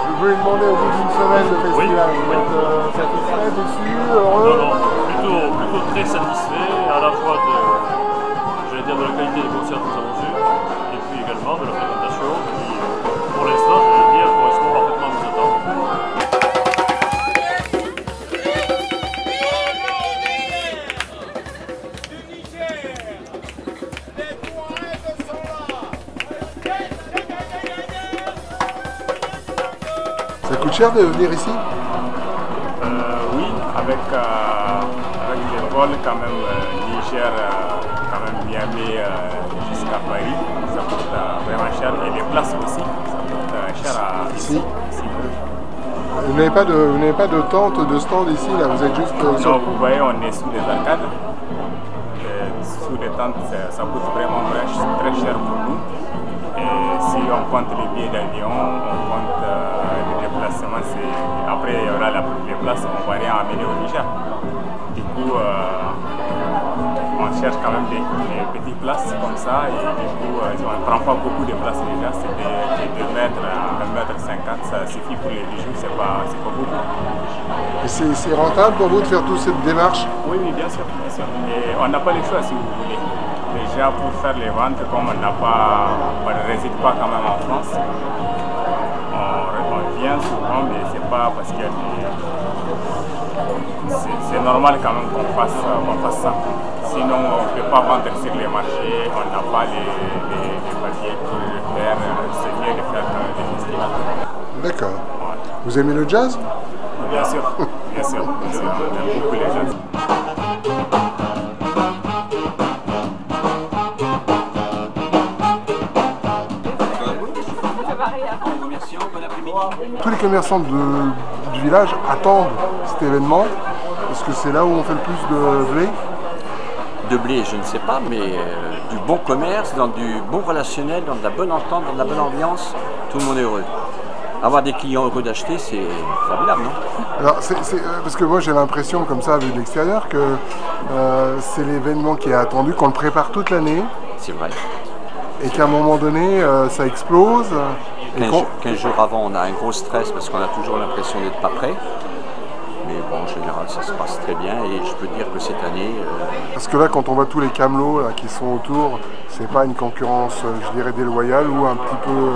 Je voulais demander au bout d'une semaine de festival, vous êtes satisfait, déçu, heureux? Non, plutôt très satisfait, à la fois de la qualité des concerts que nous avons eus, et puis également de la fréquentation qui, pour l'instant, je veux dire, correspond parfaitement à nos attentes. Ça coûte cher de venir ici? Oui, avec les vols quand même Niger, quand même Miami jusqu'à Paris, ça coûte vraiment cher. Et les places aussi, ça coûte cher ici. Vous n'avez pas de tente, de stand ici, là, vous êtes juste Non, vous voyez, on est sous des arcades. Sous des tentes, ça coûte vraiment très cher pour nous. Et si on compte les billets d'avion, on compte les déplacements, après il y aura les places, on ne va rien amener au Niger. Du coup, on cherche quand même des petites places comme ça, et du coup, on ne prend pas beaucoup de places déjà, c'est de 2 mètres à 1,50 m, ça suffit pour les bijoux, c'est pas beaucoup. Et c'est rentable pour vous de faire toute cette démarche? Oui, bien sûr, bien sûr. Et on n'a pas le choix si vous voulez. Déjà pour faire les ventes, comme on ne réside pas quand même en France, on vient souvent, mais c'est pas parce que c'est normal quand même qu'on fasse ça. Sinon on ne peut pas vendre sur les marchés, on n'a pas les papiers pour le faire, c'est mieux de faire des festivals. D'accord. Ouais. Vous aimez le jazz? Bien sûr, bien sûr, on aime beaucoup les jazz. Tous les commerçants du village attendent cet événement. Est-ce que c'est là où on fait le plus de blé? De blé, je ne sais pas, mais du bon commerce, dans du bon relationnel, dans de la bonne entente, dans de la bonne ambiance, tout le monde est heureux. Avoir des clients heureux d'acheter, c'est formidable, non? Alors, parce que moi j'ai l'impression, comme ça, vu de l'extérieur, que c'est l'événement qui est attendu, qu'on le prépare toute l'année. C'est vrai. Et qu'à un moment donné, ça explose. 15 jours avant, on a un gros stress parce qu'on a toujours l'impression d'être pas prêt. Mais bon, en général, ça se passe très bien et je peux dire que cette année... Parce que là, quand on voit tous les camelots là, qui sont autour, c'est pas une concurrence, je dirais, déloyale ou un petit peu...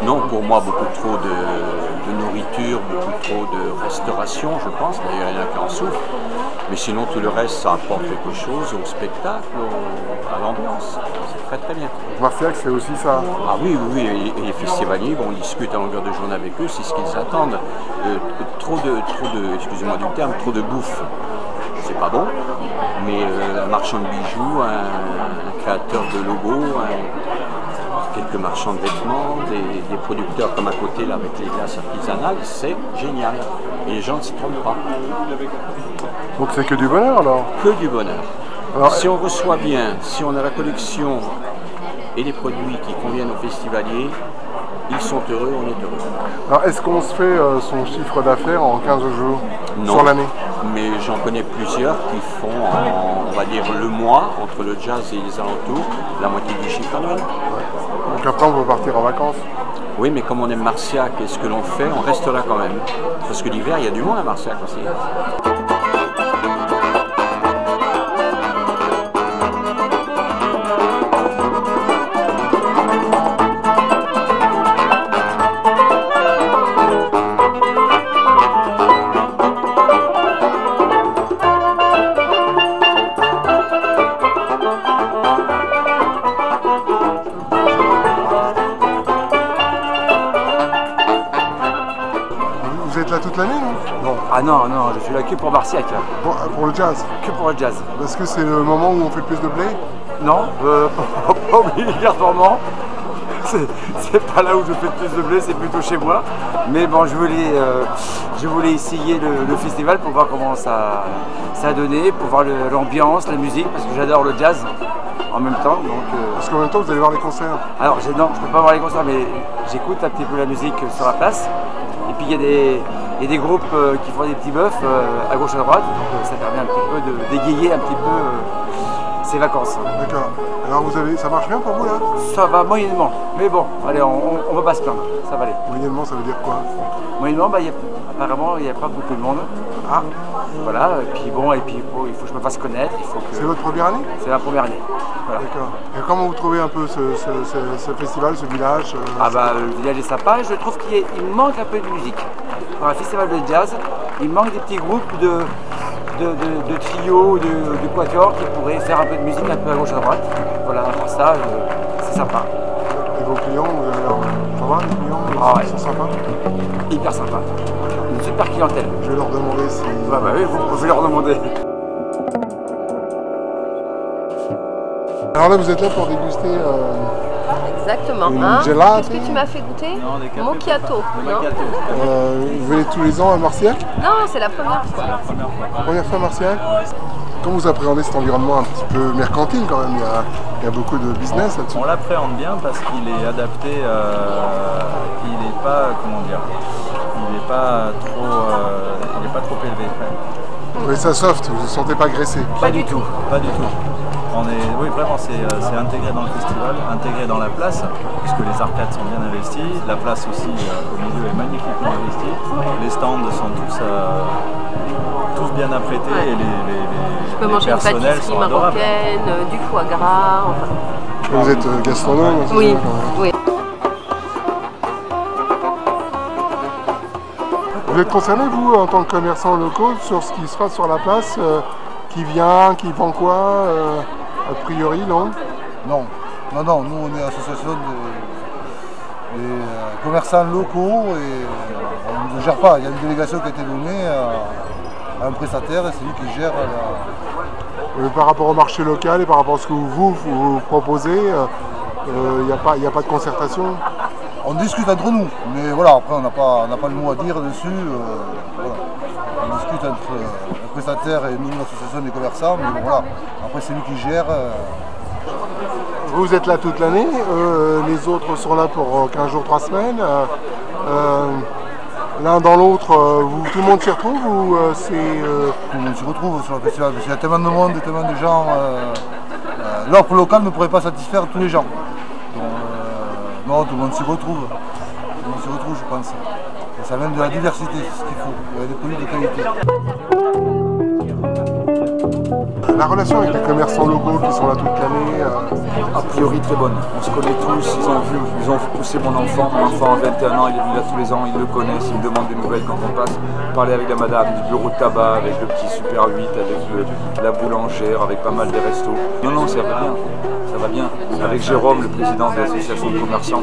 Non, pour moi, beaucoup trop de nourriture, beaucoup trop de restauration, je pense. D'ailleurs, il y en a qui en souffrent. Mais sinon, tout le reste, ça apporte quelque chose au spectacle, à l'ambiance. C'est très bien. Marciac, c'est aussi ça. Ah oui, et les festivaliers, bon, on discute à longueur de journée avec eux, c'est ce qu'ils attendent. Excusez-moi du terme, trop de bouffe, c'est pas bon. Mais un marchand de bijoux, un créateur de logos, quelques marchands de vêtements, des producteurs comme à côté là, avec les glaces artisanales, c'est génial. Et les gens ne s'y trompent pas. Donc c'est que du bonheur alors? Que du bonheur. Alors, si on reçoit bien, si on a la collection et les produits qui conviennent aux festivaliers, ils sont heureux, on est heureux. Alors est-ce qu'on se fait son chiffre d'affaires en 15 jours sur l'année? Mais j'en connais plusieurs qui font, on va dire, le mois, entre le jazz et les alentours, la moitié du chiffre annuel. Ouais. Donc après on peut partir en vacances? Oui, mais comme on aime Marciac et ce que l'on fait, on reste là quand même. Parce que l'hiver, il y a du monde à Marciac aussi. Vous êtes là toute l'année, non? Ah non, je suis là que pour Marciac. Pour le jazz? Que pour le jazz. Parce que c'est le moment où on fait le plus de blé? Non, pas obligatoirement. C'est pas là où je fais le plus de blé, c'est plutôt chez moi. Mais bon, je voulais essayer le festival pour voir comment ça a donné, pour voir l'ambiance, la musique, parce que j'adore le jazz en même temps. Parce qu'en même temps, vous allez voir les concerts? Alors, non, je peux pas voir les concerts, mais j'écoute un petit peu la musique sur la place. Et puis il y a Il y a des groupes qui font des petits bœufs à gauche à droite, donc ça permet un petit peu de dégayer un petit peu ces vacances. D'accord. Alors ça marche bien pour vous là? Ça va moyennement, mais bon, allez, on va pas se plaindre, ça va aller. Moyennement, ça veut dire quoi? Moyennement, bah, apparemment, il n'y a pas beaucoup de monde. Ah, voilà, et puis bon, il faut que je me fasse connaître. c'est votre première année? C'est ma première année. Voilà. D'accord. Et comment vous trouvez un peu ce festival, ce village? Ah bah, le village est sympa, je trouve qu'il manque un peu de musique. Pour un festival de jazz, il manque des petits groupes de trios, de quatuors qui pourraient faire un peu de musique un peu à gauche à droite. Voilà, pour ça, c'est sympa. Et vos clients, ça va, les clients, ils sont sympas? Hyper sympa. Une super clientèle. Je vais leur demander si... Bah oui, vous pouvez leur demander. Alors là, vous êtes là pour déguster Exactement. une gelata. Qu'est-ce que tu m'as fait goûter? Non, des cafés. Mochiato. Non, Vous venez tous les ans à Marciac? non, c'est la première fois. Première fois à Marciac? Comment vous appréhendez cet environnement un petit peu mercantile quand même? Il y a beaucoup de business là-dessus. On l'appréhende bien parce qu'il est adapté, il n'est pas, comment dire, il n'est pas trop élevé. Oui, ça soft, vous ne vous sentez pas graissé? Pas du tout, pas du tout. Oui, vraiment, c'est intégré dans le festival, intégré dans la place, puisque les arcades sont bien investies, la place aussi au milieu est magnifiquement investie, les stands sont tous bien apprêtés et Je peux manger une personnels pâtisserie sont adorables. marocaine, du foie gras. Enfin. Vous êtes gastronome? Oui, c'est ça, quand même. oui. Vous êtes concerné, vous, en tant que commerçant locaux, sur ce qui se passe sur la place? Qui vient, qui vend quoi? A priori, non? Non, nous on est association des commerçants locaux et on ne gère pas. Il y a une délégation qui a été donnée à un prestataire et c'est lui qui gère Par rapport au marché local et par rapport à ce que vous proposez, il n'y a pas de concertation? On discute entre nous, mais voilà, après on n'a pas le mot à dire dessus. Voilà. On discute entre le prestataire et nous, l'association des commerçants, mais bon, voilà, après c'est lui qui gère. Vous êtes là toute l'année, les autres sont là pour 15 jours, 3 semaines. L'un dans l'autre, tout le monde s'y retrouve ou c'est... Tout le monde s'y retrouve sur le festival, parce qu'il y a tellement de monde et tellement de gens. L'offre locale ne pourrait pas satisfaire tous les gens. Donc, non, tout le monde s'y retrouve. Tout le monde s'y retrouve, je pense. Et ça amène de la diversité, c'est ce qu'il faut. Il y a des produits de qualité. La relation avec les commerçants locaux qui sont là toute l'année, a priori très bonne. On se connaît tous, ils ont poussé mon enfant a 21 ans, il est venu là tous les ans, ils le connaissent, ils me demandent des nouvelles quand on passe. Parler avec la madame du bureau de tabac, avec le petit Super 8, avec la boulangère, avec pas mal de restos. Non, ça va bien, ça va bien. Avec Jérôme, le président de l'association de commerçants,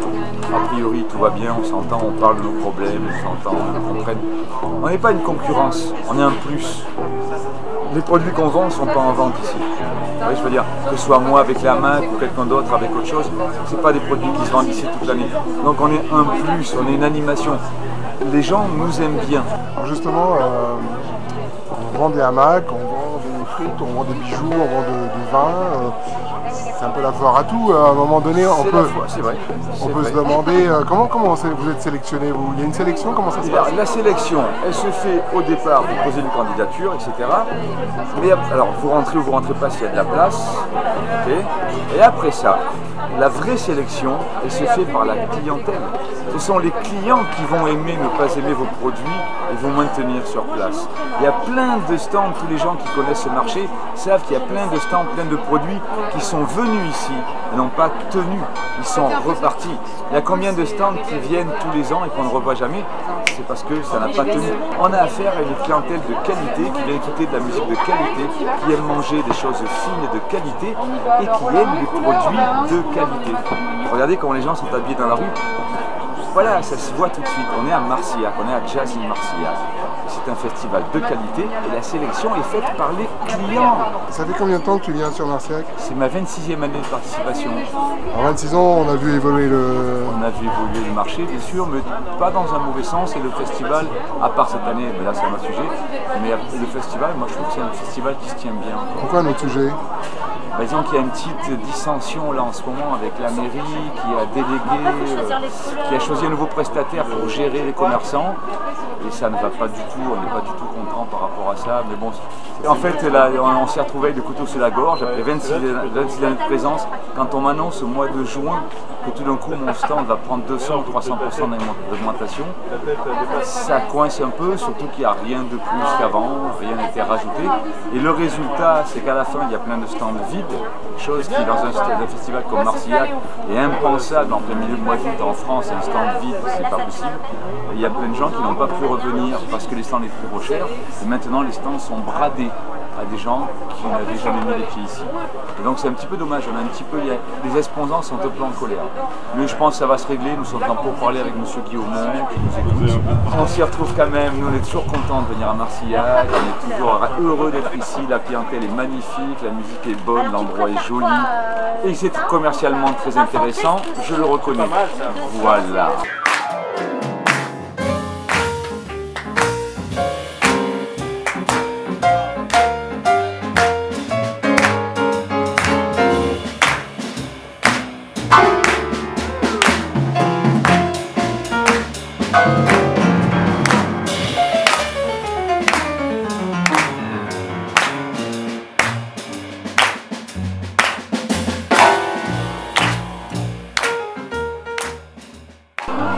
a priori tout va bien, on s'entend, on parle de nos problèmes, on s'entend, on comprenne. On n'est pas une concurrence, on est un plus. Les produits qu'on vend ne sont pas en vente ici. Oui, je veux dire, que ce soit moi avec la main ou quelqu'un d'autre avec autre chose, ce n'est pas des produits qui se vendent ici toute l'année. Donc on est un plus, on est une animation. Les gens nous aiment bien. Alors justement, on vend des hamacs, on vend des frites, on vend des bijoux, on vend du vin. C'est un peu la foire à tout. À un moment donné, on peut se demander comment vous êtes sélectionné. Il y a une sélection, comment ça se passe? La sélection, elle se fait au départ, vous posez une candidature, etc. Mais alors, vous rentrez ou vous rentrez pas s'il y a de la place. Okay. Et après ça, la vraie sélection, elle se fait par la clientèle. Ce sont les clients qui vont aimer, ne pas aimer vos produits et vont maintenir sur place. Il y a plein de stands, tous les gens qui connaissent ce marché savent qu'il y a plein de stands, plein de produits qui sont venus ici et n'ont pas tenu, ils sont repartis. Il y a combien de stands qui viennent tous les ans et qu'on ne revoit jamais? C'est parce que ça n'a pas tenu. On a affaire à une clientèle de qualité qui vient écouter de la musique de qualité, qui aime manger des choses fines et de qualité et qui aime les produits de qualité. Regardez comment les gens sont habillés dans la rue. Voilà, ça se voit tout de suite. On est à Marciac, on est à Jazz in Marciac. C'est un festival de qualité et la sélection est faite par les clients. Ça fait combien de temps que tu viens sur Marciac? C'est ma 26e année de participation. En 26 ans, on a vu évoluer On a vu évoluer le marché, bien sûr, mais pas dans un mauvais sens. Et le festival, à part cette année, mais là c'est un autre sujet, mais le festival, moi je trouve que c'est un festival qui se tient bien. Pourquoi un autre sujet? disons qu'il y a une petite dissension là en ce moment avec la mairie qui a délégué, qui a choisi un nouveau prestataire pour gérer les commerçants. Et ça ne va pas du tout, on n'est pas du tout content par rapport à ça. Mais bon, en fait, là, on s'est retrouvé avec le couteau sur la gorge après 26 années de présence. Quand on m'annonce au mois de juin que tout d'un coup mon stand va prendre 200 ou 300% d'augmentation, ça coince un peu, surtout qu'il n'y a rien de plus qu'avant, rien n'a été rajouté. Et le résultat, c'est qu'à la fin, il y a plein de stands vides, chose qui dans un festival comme Marcillac est impensable en plein milieu de mois d'août en France, un stand vide, c'est pas possible. Et il y a plein de gens qui n'ont pas pu revenir parce que les stands étaient trop chers. Et maintenant, les stands sont bradés à des gens qui n'avaient jamais mis les pieds ici. Et donc c'est un petit peu dommage, on a un petit peu, les exposants sont un peu en colère. Mais je pense que ça va se régler, nous sommes en pour parler avec M. Guillaume qui nous écoute. On s'y retrouve quand même, nous on est toujours contents de venir à Marcillac, on est toujours heureux d'être ici, la clientèle est magnifique, la musique est bonne, l'endroit est joli. Et c'est commercialement très intéressant, je le reconnais. Voilà.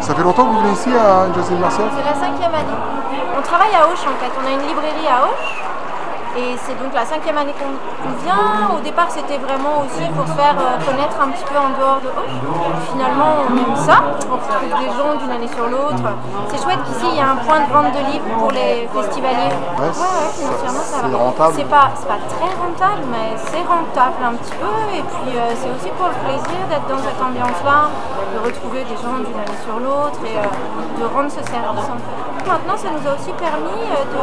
Ça fait longtemps que vous venez ici à José Marcillac? C'est la 5e année. On travaille à Auch en fait, on a une librairie à Auch et c'est donc la 5e année qu'on vient. Au départ c'était vraiment aussi pour se faire connaître un petit peu en dehors de Auch. Finalement on aime ça, on retrouve des gens d'une année sur l'autre. C'est chouette qu'ici il y a un point de vente de livres pour les festivaliers. Ouais, financièrement ça va. C'est rentable. C'est pas très rentable mais c'est rentable un petit peu et puis c'est aussi pour le plaisir d'être dans cette ambiance-là, de retrouver des gens d'une année sur l'autre et de rendre ce service en fait. Maintenant ça nous a aussi permis de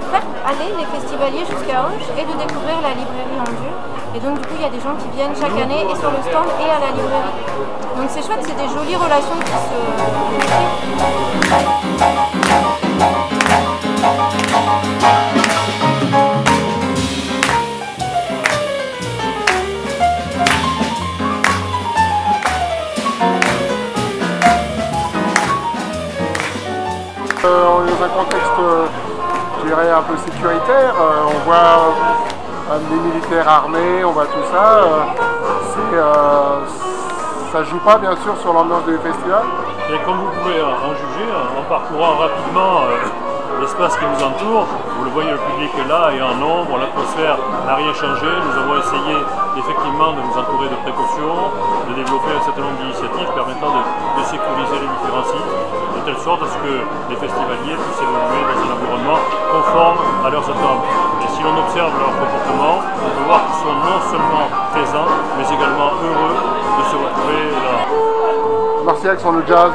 faire aller les festivaliers jusqu'à Auch et de découvrir la librairie en dur. Et donc du coup il y a des gens qui viennent chaque année et sur le stand et à la librairie. Donc c'est chouette, c'est des jolies relations qui se on est dans un contexte, je dirais, un peu sécuritaire. On voit des militaires armés, on voit tout ça. Ça joue pas bien sûr sur l'ambiance du festival. Et comme vous pouvez en juger, en parcourant rapidement l'espace qui nous entoure, vous le voyez, le public est là et en nombre, l'atmosphère n'a rien changé. Nous avons essayé effectivement de nous entourer de précautions, de développer un certain nombre d'initiatives permettant de sécuriser les différents sites, de telle sorte à ce que les festivaliers puissent évoluer dans un environnement conforme à leurs attentes. Et si l'on observe leur comportement, on peut voir qu'ils sont non seulement présents, mais également heureux de se retrouver là. Marcillac sur le jazz,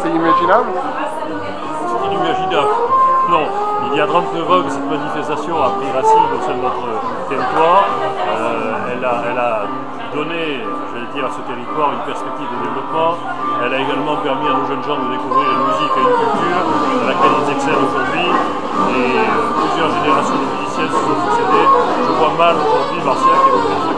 c'est imaginable? C'est inimaginable. Non, il y a 39 ans que cette manifestation a pris racine au sein de notre territoire. Elle a donné, je vais dire, à ce territoire une perspective de développement. Elle a également permis à nos jeunes gens de découvrir une musique et une culture à laquelle ils excellent aujourd'hui. Et plusieurs générations de musiciens se sont succédés. Je vois mal aujourd'hui Marcillac évoquer